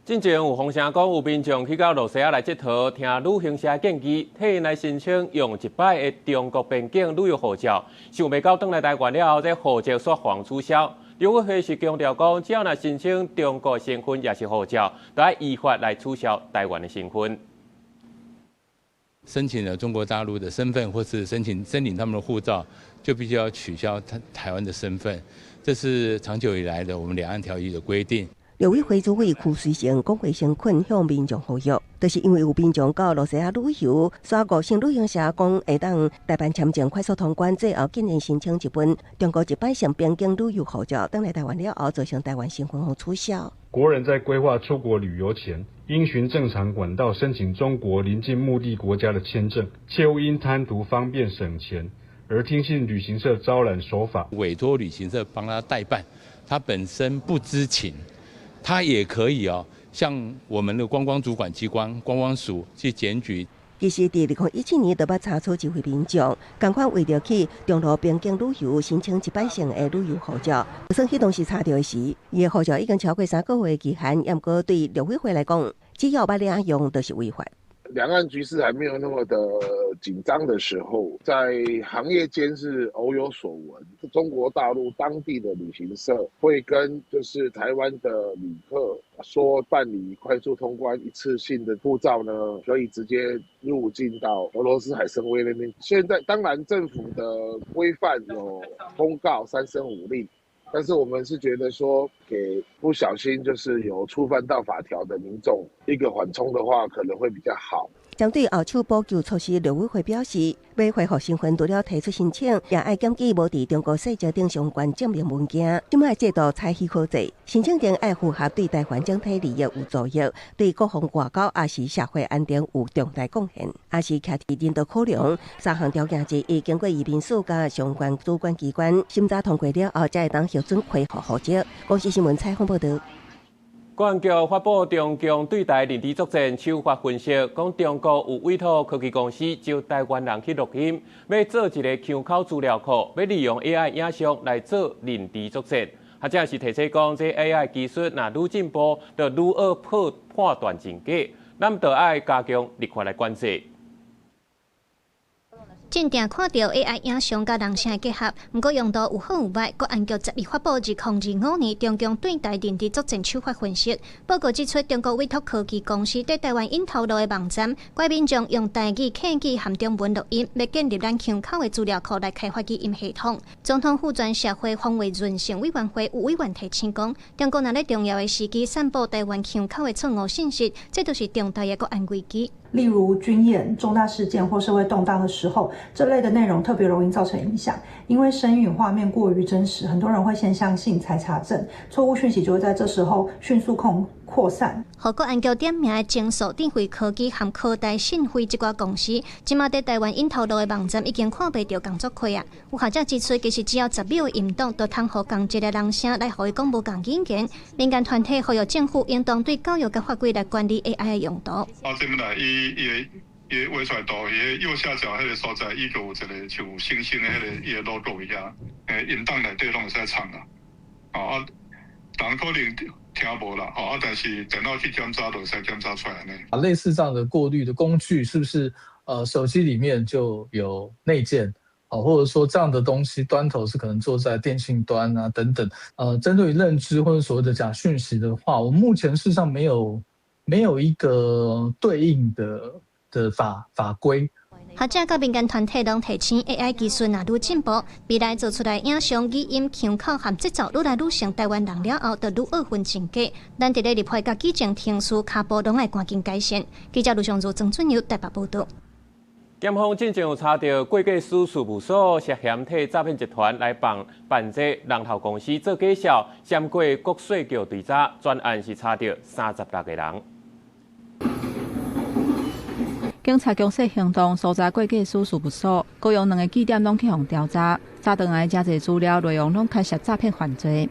Speaker 1: 之前有风声讲，有民众去到罗西亚来佚佗，听旅行社建议，替因来申请用1摆的中国边境旅游护照，想袂到转来台湾了后，这护照煞黄取消。刘委会是强调讲，只要来申请中国身份也是护照，都要依法来取消台湾的身份。
Speaker 5: 申请了中国大陆的身份，或是申请他们的护照，就必须要取消台湾的身份，这是长久以来的我们两岸条约的规定。
Speaker 4: 刘委会主委邱水成讲话声困向民众呼吁，就是因为有民众到罗西亚旅游，刷5星旅行社讲会当台湾签证快速通关之后，竟然申请一本中国1摆性边境旅游护照，等来台湾了后，造成台湾身份后取消。
Speaker 10: 国人在规划出国旅游前，应循正常管道申请中国邻近目的国家的签证，切勿因贪图方便省钱而听信旅行社招揽手法，
Speaker 5: 委托旅行社帮他代办，他本身不知情。他也可以向我们的观光主管机关观光署去检举。
Speaker 4: 其实，伫2017年就捌查处一位民众，同款为着去中路边境旅游申请1摆性的旅游护照，算迄当时查到的时，伊的护照已经超过3个月期限，也毋过对陆委会来讲，只要捌领用都是违法。
Speaker 19: 两岸局势还没有那么的紧张的时候，在行业间是偶有所闻，中国大陆当地的旅行社会跟就是台湾的旅客说，办理快速通关一次性的护照呢，可以直接入境到俄罗斯海参崴那边。现在当然政府的规范有公告3声5令。但是我们是觉得说，给不小心就是有触犯到法条的民众一个缓冲的话，可能会比较好。
Speaker 4: 针对后手补救措施，陆委会表示，要恢复身份，除了提出申请，也要检举无伫中国细节等相关证明文件。即卖制度采取可济，申请人要符合对台湾整体利益有助益，对国防外交也是社会安定有重大贡献，也是徛伫人道考量3项条件之一。经过移民署甲相关主管机关审查通过了后，才会当核准恢复护照。公视新闻采访报道。
Speaker 1: 国安局发布中共对台认知作战手法分析，讲中国有委托科技公司招台湾人去录音，要做一个腔口资料库，要利用 AI 影像来做认知作战。或者是提醒讲，这 AI 技术若愈进步，就愈好判断真假，咱就要加强立法来管制。
Speaker 9: 正定看到 AI 影像甲人声的结合，不过用途有好有歹。国安局12发布2025年中共对台认知作战手法分析报告指出，中国委托科技公司对台湾引头路的网站，怪民众用台语、客语含中文录音，要建立咱腔口的资料库来开发语音系统。总统府专社会防卫润成委员会有委员提醒讲，中国若在重要的时机散布台湾腔口的错误信息，这就是重大的国安危机。
Speaker 20: 例如军演、重大事件或社会动荡的时候，这类的内容特别容易造成影响，因为声音与画面过于真实，很多人会先相信才查证，错误讯息就会在这时候迅速扩散。
Speaker 9: 国安局点名的前数智慧科技和科大信辉这家公司，即马在台湾引头路的网站已经看不到工作规啊。有学者指出，其实只要10秒的引导，就通互同一个人声来互伊讲无共语言。民间团体呼吁政府应当对教育甲法规来管理 AI 的用途。
Speaker 21: 这么来，伊画出来图，伊右下角迄个所在，伊就有一个像星星的迄个伊个 logo 一样，引导内底拢会使藏啦。人可能听无啦，但是电脑去检查就会使检查出来呢。
Speaker 23: 类似这样的过滤的工具，是不是手机里面就有内建？或者说这样的东西端头是可能做在电信端啊等等。针对于认知或者所谓的假讯息的话，我目前事实上没有一个对应的法规。
Speaker 9: 学者甲民间团体拢提醒 ，AI 技术若愈进步，未来做出来影像、语音、腔口和节奏愈来愈像台湾人了后，就愈二分真假。咱伫咧立法甲基政厅司骹步拢爱赶紧改善。记者卢尚如、曾俊佑台北报道。
Speaker 1: 检方正有查到会计师事务所涉嫌替诈骗集团来办这龙头公司做介绍，闪过国税局追查，专案是查到36个人。
Speaker 22: 警察强势行动，所在会计师事务所，各用2个据点拢去互调查，查倒来真侪资料内容拢牵涉诈骗犯罪。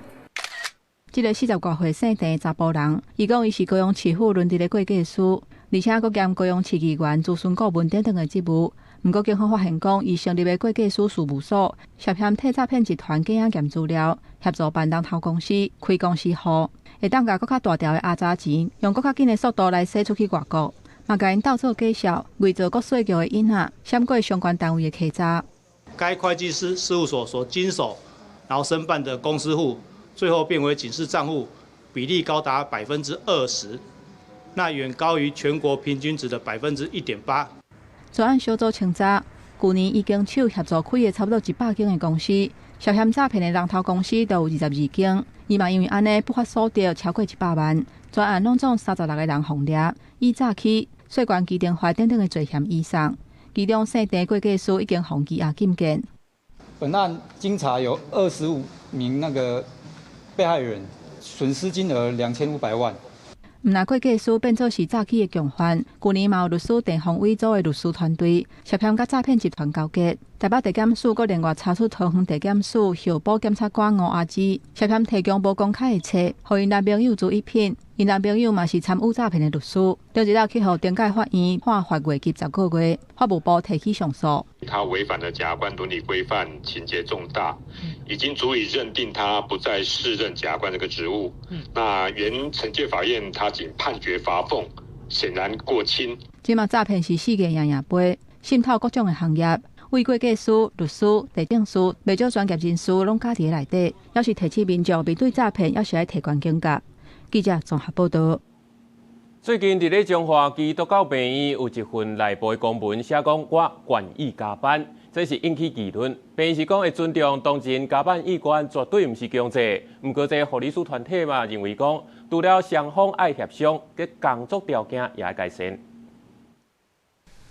Speaker 22: 这个40多岁姓陈的查甫人，伊讲伊是高雄市府轮值的会计师，而且佫兼高雄市议员咨询顾问等等的职务。不过警方发现讲，伊成立的会计师事务所涉嫌替诈骗集团假影验资料，协助办龙头公司开公司户，会当甲佫较大条的压榨钱，用佫较紧的速度来洗出去外国。嘛，甲因斗做介绍，伪造国税局的印啊，闪过相关单位的稽查。
Speaker 24: 该会计师事务所所经手，然后申办的公司户，最后变为警示账户，比例高达20%，那远高于全国平均值的1.8%。
Speaker 22: 专案小组清查，去年已经手协助开的差不多100间的公司，涉嫌诈骗的龙头公司都有22间。伊嘛因为安尼不法所得超过100万，专案拢总36个人红掠，以诈欺、税关机电话等等的罪嫌以上，其中姓陈会计师已经红羁押禁见。
Speaker 25: 本案经查有25名被害人，损失金额2500万。
Speaker 22: 毋但会计师变作是诈欺的共犯，去年嘛有律师陈宏伟组的律师团队涉嫌甲诈骗集团勾结。台北地检署阁另外查出桃园地检署候补检察官吴阿芝涉嫌提供无公开的册，互因男朋友做一品。因男朋友嘛是参与诈骗的律师，调一日去互中介法院判罚月及10个月，法务部提起上诉。
Speaker 26: 他违反了检察官伦理规范，情节重大，已经足以认定他不再适任检察官这个职务。那原惩戒法院他仅判决罚俸，显然过轻。
Speaker 22: 即马诈骗是世界赢赢杯，渗透各种的行业。为会计师、律师、地政师、未少专业人士拢加伫内底，要是提起民众面对诈骗，要是要提高警觉。记者综合报道。
Speaker 1: 最近伫咧中华基督教病院有一份内部公文，写讲我愿意加班，这是引起议论。病院是讲会尊重当前加班意愿，绝对毋是强制。毋过，这护理师团体嘛认为讲，除了双方爱协商，佮工作条件也要改善。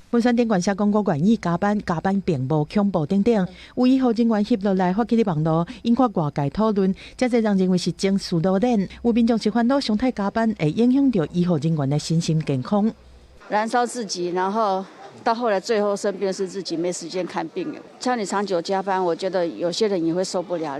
Speaker 14: 本山顶管写讲，我愿意加班，加班并无恐怖等等，有医护人员翕落来发起伫网络，引发外界讨论。真侪人认为是情绪勒索，有民众是烦恼常态加班会影响到医护人员的身心健康。
Speaker 27: 燃烧自己，然后到后来最后生病是自己没时间看病了。像你长久加班，我觉得有些人也会受不了。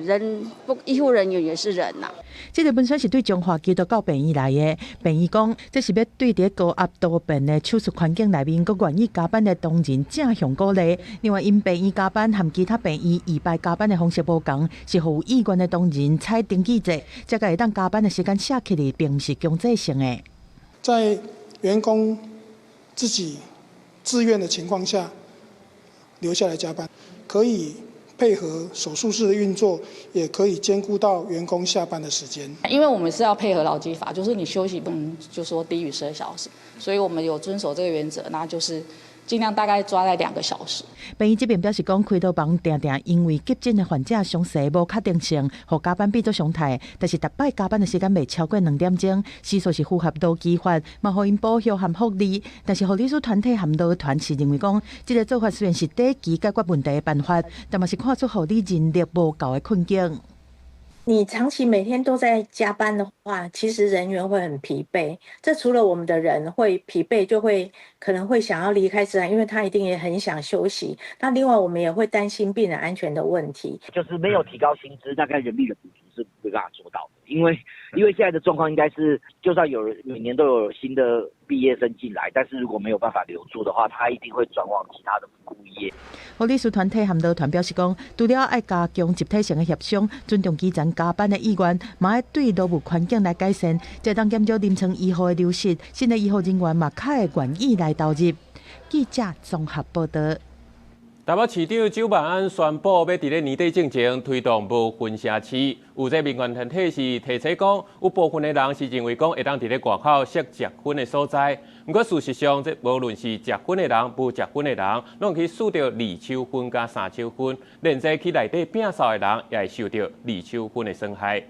Speaker 27: 医护人员也是人呐。
Speaker 14: 这个本身是对中华基督教病院来的，病院讲这是要对伫高压多变的手术环境内面，佮愿意加班的同仁正向鼓励。另外，因病院加班和其他病院意外加班的方式无同，是互有意愿的同仁采登记制，才会当加班的时间写起来，并不是强制性的。
Speaker 28: 在员工自己自愿的情况下，
Speaker 6: 留下来加班，可以配合手术室的运作，也可以兼顾到员工下班的时间。
Speaker 27: 因为我们是要配合劳基法，就是你休息不能就说低于12小时，所以我们有遵守这个原则，那就是尽量大概抓在2个小时。
Speaker 14: 病院这边表示讲，开刀房常常因为急诊的患者详细无确定性，互加班变做常态。但是，逐摆加班的时间未超过2点钟，时数是符合劳基法，嘛互因保休和福利。但是，护理师团体和劳团是认为讲，这个做法虽然是短期解决问题的办法，但嘛是看出护理人力无够的困境。
Speaker 7: 你长期每天都在加班的话，其实人员会很疲惫。这除了我们的人会疲惫，就会可能会想要离开之外，因为他一定也很想休息。那另外我们也会担心病人安全的问题。
Speaker 8: 就是没有提高薪资，大概人力的补足是没办法做到的。因为现在的状况应该是，就算有人每年都有新的毕业生进来，但是如果没有办法留住的话，他一定会转往其他的服务业。
Speaker 14: 护理师团体和劳团表示讲，除了要加强集体性的协商，尊重基层加班的意愿，嘛要对劳务环境来改善，才当减少临床医护的流失。新的医护人员嘛，较会愿意来投入。记者综合报道。
Speaker 1: 台北市长周万安宣布，要伫咧年底之前推动无分城市。有这民权团体是提出讲，有部分的人是认为讲会当伫咧外口设结婚的所在。不过事实上，这无论是结婚的人、无结婚的人，拢去受到二手婚加三手婚，连在去内底摒扫的人也会受到二手婚的损害。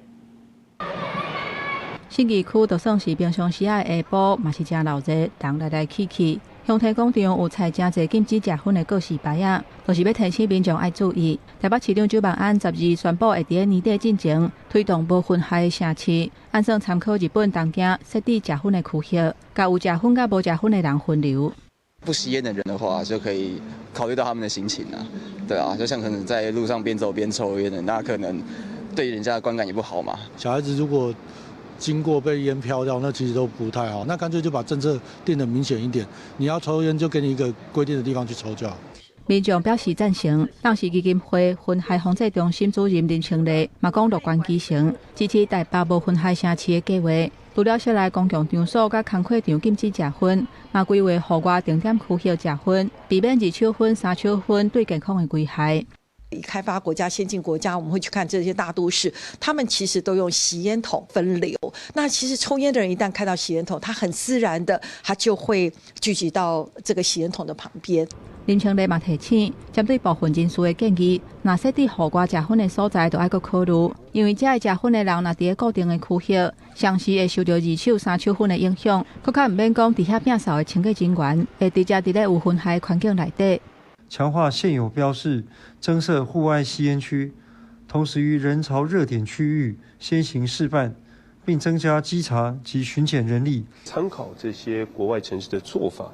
Speaker 22: 信义区就算是平常时下晡，嘛是真热热，人来来去去。乡体广场有采真侪禁止结婚的告示牌啊，就是要提醒民众爱注意。台北市长周万安12宣布会伫年底进前推动无婚害的城市，按算参考日本东京设置结婚的区域，甲有结婚甲无结婚的人分流。
Speaker 11: 不吸烟的人的话，就可以考虑到他们的心情啊，对啊，就像可能在路上边走边抽烟的，那可能对人家的观感也不好嘛。
Speaker 12: 小孩子如果经过被烟飘掉，那其实都不太好。那干脆就把政策定得明显一点，你要抽烟就给你一个规定的地方去抽就好。
Speaker 22: 民众表示赞成，当时基金会婚害防治中心主任林清丽嘛讲乐观其成，支持台北无婚害城市的计划。除了设立公共场所甲工课场禁止结婚，嘛规划户外定点区域结婚，避免二手婚、三手婚对健康的危害。
Speaker 13: 开发国家、先进国家，我们会去看这些大都市，他们其实都用吸烟筒分流。那其实抽烟的人一旦看到吸烟筒，他很自然的，他就会聚集到这个吸烟筒的旁边。
Speaker 22: 林清丽嘛提醒，针对部分人士的建议，若设置户外结婚的所在，就要搁考虑，因为这结婚的人若伫固定的区域，相时会受到二手、三手婚的影响，更较唔免讲伫遐摒扫的清洁人员，会直接伫咧有婚害环境内底。
Speaker 15: 强化现有标示，增设户外吸烟区，同时于人潮热点区域先行示范，并增加稽查及巡检人力。
Speaker 16: 参考这些国外城市的做法，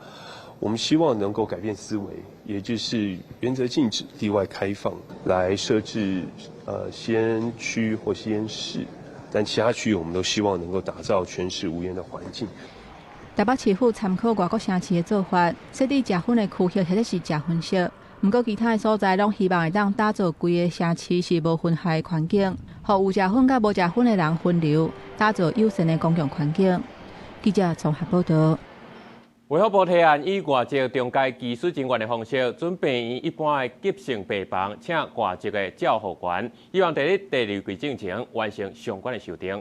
Speaker 16: 我们希望能够改变思维，也就是原则禁止，地外开放，来设置吸烟区或吸烟室，但其他区域我们都希望能够打造全市无烟的环境。
Speaker 22: 台北市府参考外国城市的做法，设置结婚的区域或者是结婚室，不过其他的所在拢希望会当打造规个城市是无婚害的环境，互有结婚甲无结婚的人分流，打造友善的公共环境。记者综合报道。
Speaker 1: 卫福部提案以外籍中介技术人员的方式，准病院一般的急性病房，请外籍的照护员，希望在第2季之前完成相关的修订。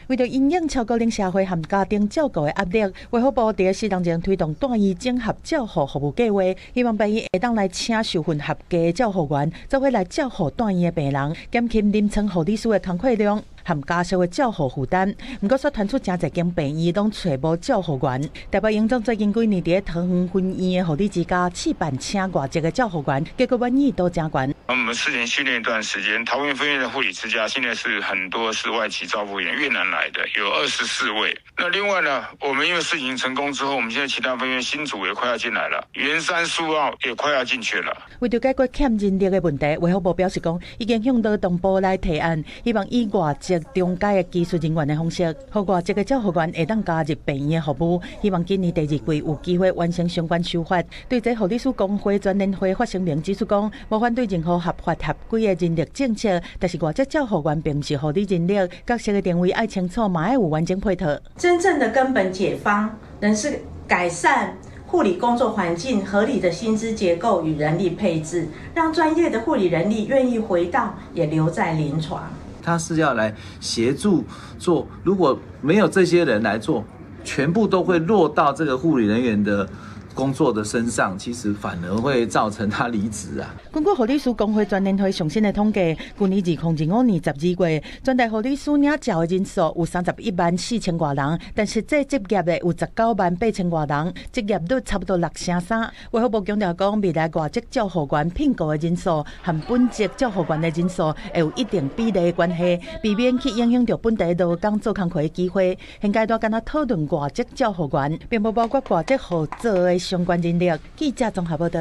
Speaker 14: 为着因应超高龄社会和家庭照顾的压力，卫福部伫适当前推动大医整合照护服务计划，希望病院会当来请受训合格的照护员，做伙来照护大医的病人，减轻临床护理师的工作量和家属的照护负担。不过，却传出真侪间病院拢找无照护员。台北营总最近几年伫桃园分院的护理之家试办请外籍的照护员，结果满意度真高。
Speaker 28: 我们事前训练一段时间，桃园分院的护理之家现在是很多是外籍照护员，越南来的有24位。那另外呢，我们因为事情成功之后，我们现在其他分院新组也快要进来了，圆山、苏澳也快要进去了。
Speaker 14: 为着解决欠人力的问题，卫福部表示讲，已经向劳动部来提案，希望以外籍中介的技术人员的方式，互外籍的照护员会当加入病院的服务。希望今年第2季有机会完成相关修法。对这护理师工会全联会发声明指出讲，无反对任何合法合规的人力政策，但是外籍照护员并不是护理人力，角色的定位要清楚，嘛要有完整配套。
Speaker 7: 真正的根本解方，能是改善护理工作环境合理的薪资结构与人力配置，让专业的护理人力愿意回到也留在临床。
Speaker 2: 他是要来协助做，如果没有这些人来做，全部都会落到这个护理人员的工作的身上，其实反而会造成他离职啊。
Speaker 14: 根据护理师工会全联会上新的统计，去年2005年12月，全台护理师领照的人数有31万4千多人，但实际执业的有19万8千多人，执业率差不多6.3%。卫福部强调讲，未来外籍照护员聘雇的人数和本籍照护员的人数会有一定比例的关系，避免去影响到本地劳工做工课的机会。现阶段敢若讨论外籍照护员，并不包括外籍合作的相关人力。记者综合报道。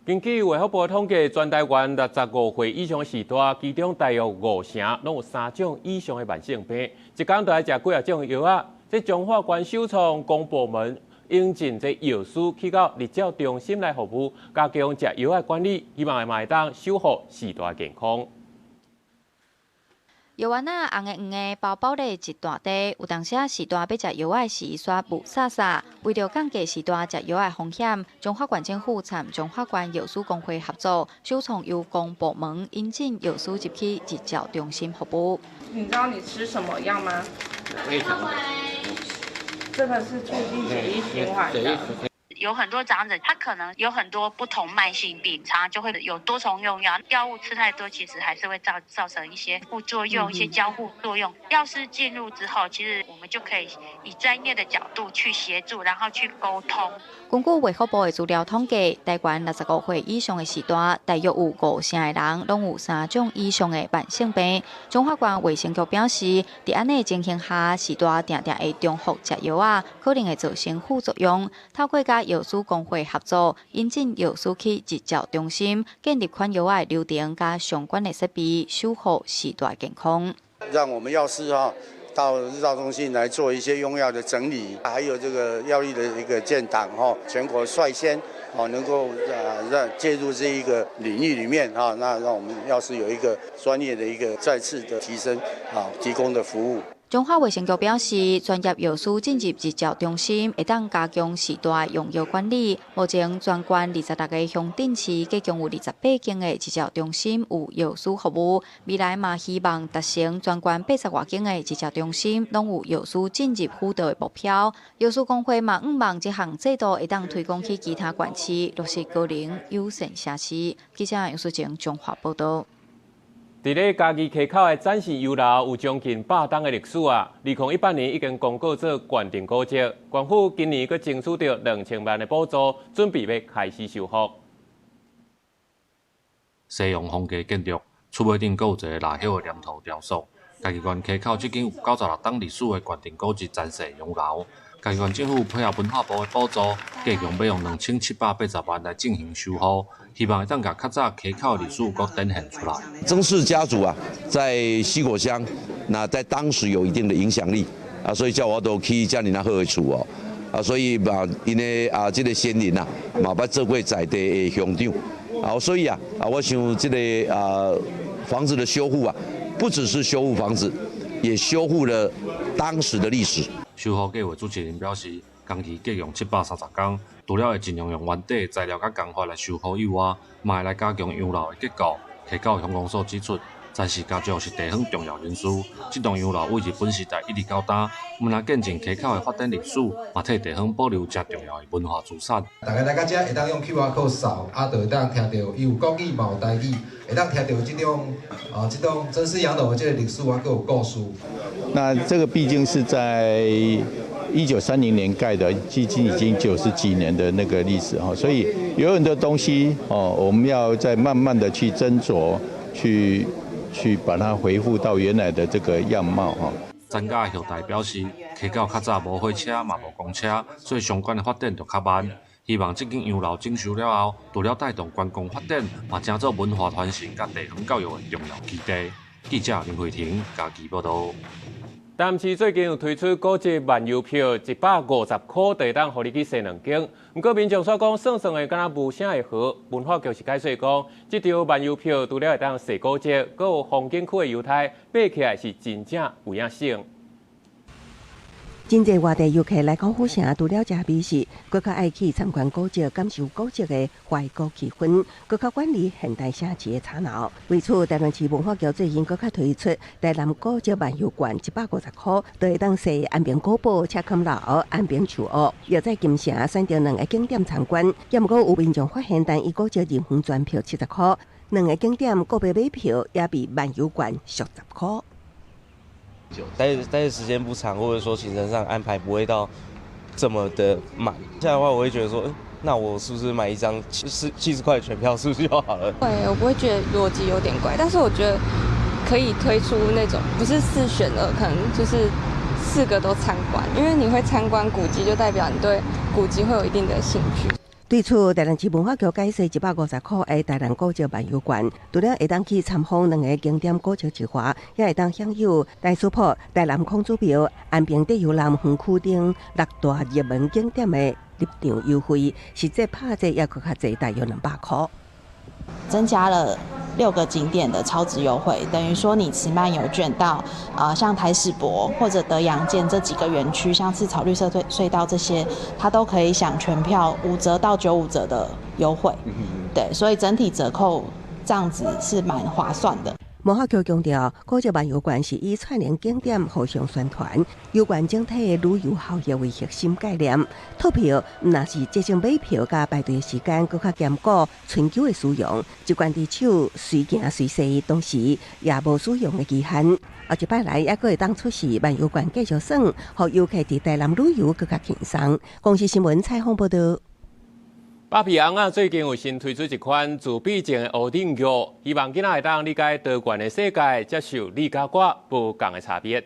Speaker 1: 根据卫福部统计，全台湾65岁以上的时代，其中大约5成拢有3种以上的慢性病，一天就要食几啊种药啊。这中华关首创公部门引进这药师去到日照中心来服务，加强食药的管理，希望会当守护时代健康。
Speaker 3: 药丸仔红的黄的包包咧一大袋，有当时时段要食药的时煞雾煞煞，为了降低时段食药的风险，中华关政府参中华关药师工会合作，首创由公部门引进药师入去日照中心服务。
Speaker 4: 你知道你吃什么药吗？这个是促进血液循环的。
Speaker 5: 有很多长者，他可能有很多不同慢性病，常常就会有多重用药，药物吃太多，其实还是会造成一些副作用、一些交互作用。药师进入之后，其实我们就可以以专业的角度去协助，然后去沟通。
Speaker 3: 根据卫福部的资料统计，台湾65岁以上的时段，大约有5成的人拢有3种以上的慢性病。中华关卫生局表示，在安尼情形下，时段常常会重复食药啊，可能会造成副作用。透过甲药师工会合作，引进药师去日照中心，建立款药的流程加相关的设备，守护时代健康。
Speaker 10: 让我们药师到日照中心来做一些用药的整理，还有这个药力的一个建档全国率先能够让介入这一个领域里面那让我们药师有一个专业的一个再次的提升提供的服务。
Speaker 3: 中华卫生局表示，专业药师进入日照中心，会当加强时代用药管理。目前全关26个乡镇市，计共有28间的日照中心有药师服务。未来嘛，希望达成全关80多间的日照中心拢有药师进入辅导的目标。药师工会嘛，希望这项制度会当推广去其他县市，落实高龄优先城市。记者杨淑晴综合报道。
Speaker 1: 伫咧嘉义溪口的展示油楼有将近100档的历史啊！2018年已经公告做县定古迹，县府今年佫争取到2000万的补助，准备要开始修复。
Speaker 17: 西洋风格建筑，厝尾顶佫有一个蜡叶的黏土雕塑。嘉义县溪口即间有96档历史的县定古迹展示洋楼。嘉义县政府配合文化部的补助，计共要用2780万来进行修复，希望会当甲较早溪口的历史佫展现出来。
Speaker 18: 曾氏家族在西果乡，那在当时有一定的影响力所以叫我都去遮尔那好的厝所以因的这个先人嘛捌做过在地的乡长所以我想这个房子的修复不只是修复房子，也修复了当时的历史。
Speaker 17: 修复计划主持人表示，工期计用730天，除了会尽量用原地材料甲工法来修复以外，嘛会来加强洋楼的结构。溪口乡公所指出，展示家族是地方重要人士，这栋洋楼为日本时代一直到今，毋但见证溪口的发展历史，嘛替地方保留真重要的文化资产。
Speaker 19: 大家来到这会当用 QR code 扫，就会当听到伊有国语嘛有台语，会当听到这种曾氏洋楼的这个历史佫有故事。
Speaker 29: 那这个毕竟是在1930年盖的，距今已经90几年的那个历史所以有很多东西我们要再慢慢的去斟酌，去把它恢复到原来的这个样貌
Speaker 17: 展架后代表示，溪口较早无火车嘛无公车，所以相关的发展就较慢。希望这间洋楼整修了后，除了带动观光发展，嘛成做文化传承甲地方教育的重要基地。记者林慧婷嘉义报道。
Speaker 1: 淡市最近有推出古迹漫游票，150块，就当互你去踅2间。不过民众所讲，算算的敢若无啥会好。文化局是解说讲，这张漫游票除了会当踅古迹，阁有风景区的游台，爬起来是真正有影省。
Speaker 6: 真侪外地游客来高虎城，除了食美食，更较爱去参观古迹，感受古迹的怀古气氛，更较管理现代城市的吵闹。为此，台南市文化局最近更较推出台南古迹漫游馆，150块，就会当踅安平古堡、赤坎楼、安平树屋，又在金城选到2个景点参观。也毋过有民众发现，单一古迹入园专票70块，2个景点个别买票也比漫游馆俗10块。
Speaker 9: 待的时间不长，或者说行程上安排不会到这么的满。这样的话，我会觉得说，那我是不是买一张70块全票是不是就好了？
Speaker 20: 对，我不会觉得逻辑有点怪，但是我觉得可以推出那种不是4选2，可能就是4个都参观，因为你会参观古迹，就代表你对古迹会有一定的兴趣。
Speaker 6: 对此，台南市文化局解释150块的台南古迹漫游馆，除了会当去参访2个景点古迹之外，也会当享有大书铺、台南空珠庙、安平地游南园区等6大热门景点的入场优惠，实际拍者也更较济，大约200块。
Speaker 21: 增加了6个景点的超值优惠，等于说你持漫游券到像台史博或者德阳街这几个园区，像赤草绿色隧道这些，它都可以享全票5折到95折的优惠。对，所以整体折扣这样子是蛮划算的。
Speaker 6: 文化局强调，古迹漫游馆是以串联景点互相宣传，有关整体的旅游效益为核心概念。套票若是节省买票加排队的时间，更较兼顾春秋的使用，一罐伫手随行随踅，同时也无使用的期限。后一摆来也阁会当出示漫游馆继续耍，互游客伫台南旅游更加轻松。公视新闻采访报道。
Speaker 1: 巴皮昂啊，最近有新推出一款自闭症的乌顶药，希望囡仔会当理解多元的世界，接受你甲我不同的差别。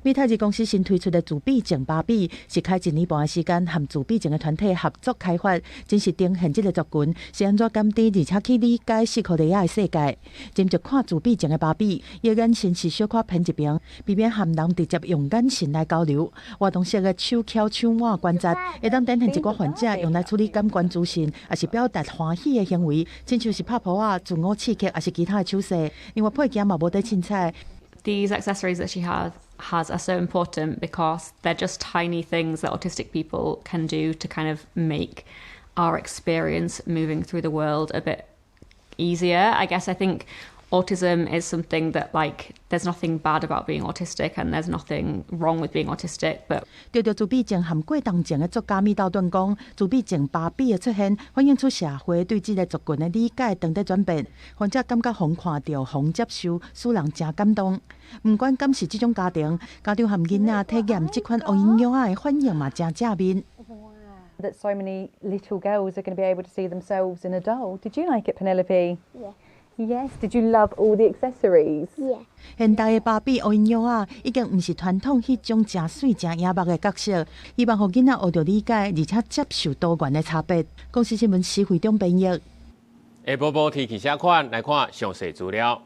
Speaker 14: 美泰日公司新推出的自闭症芭比，是开1年半的时间，和自闭症的团体合作开发，真是呈现这个族群是安怎感知，而且去理解斯科利亚的世界。斟酌看自闭症的芭比，伊眼神是小可偏一边，避免和人直接用眼神来交流。活动式的手敲手腕关节，会当展现一个患者用来处理感官资讯，也是表达欢喜的行为，亲像是拍扑啊、自我刺激，也是其他的手势。另外配件嘛无得凊彩。
Speaker 23: These accessories that she has are so important because they're just tiny things that autistic people can do to kind of make our experience moving through the world a bit easier. I think autism is something that, like, there's nothing bad about being autistic and there's nothing wrong with being autistic, but
Speaker 14: 对着自闭症和过动症的作家米道顿讲，自闭症芭比的出现，反映出社会对这个族群的理解正在转变，患者感觉互看到、互接受，使人真感动。不管敢是这种家庭和囡仔体验这款乌婴幼仔的反应嘛，真正面。
Speaker 24: That so many little girls are going to be able to see themselves in a doll. Did you like it, Penelope?
Speaker 25: Yeah.
Speaker 24: Yes. Did you love all the accessories?
Speaker 25: Yeah.
Speaker 14: 现代的芭比乌婴幼仔已经不是传统迄种真水真野目的角色，希望互囡仔学着理解，而且接受多元的差别。公司新闻时会中编译。
Speaker 1: 下播报天气写款来看详细资料。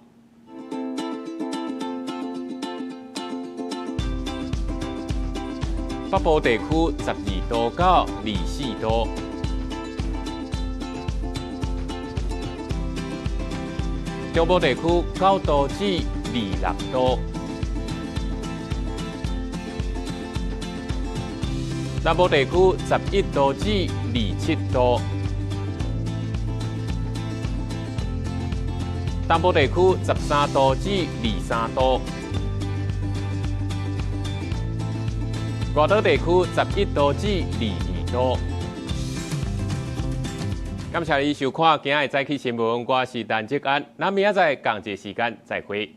Speaker 1: 北部地区12度到24度。中部地区9度至26度，南部地区11度至27度，东部地区13度至23度，外岛地区11度至22度。感谢你收看今日的早起新闻，我是陈志安，咱明仔载同一时间再会。